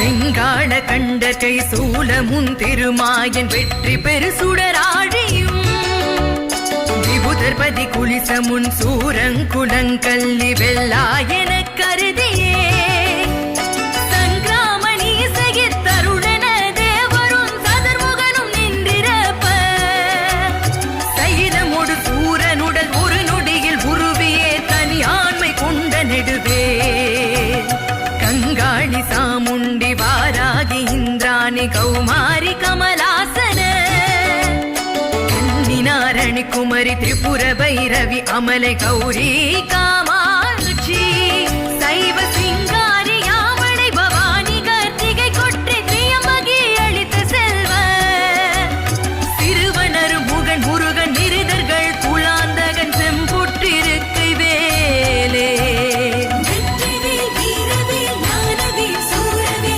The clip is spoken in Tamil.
வெங்காள கண்டகை சூலமுன் திருமாயன் வெற்றி பெரு சுடராழியும் விபுதர்பதி குலிசமுன் சூரங்குலங்கல்லி வெள்ளாயன கருதியே சாமுண்டி வாராகி இந்திராணி கௌமாரி கமலாசன கன்னினாரணி குமரி திரிபுர பைரவி அமலை கௌரி காமா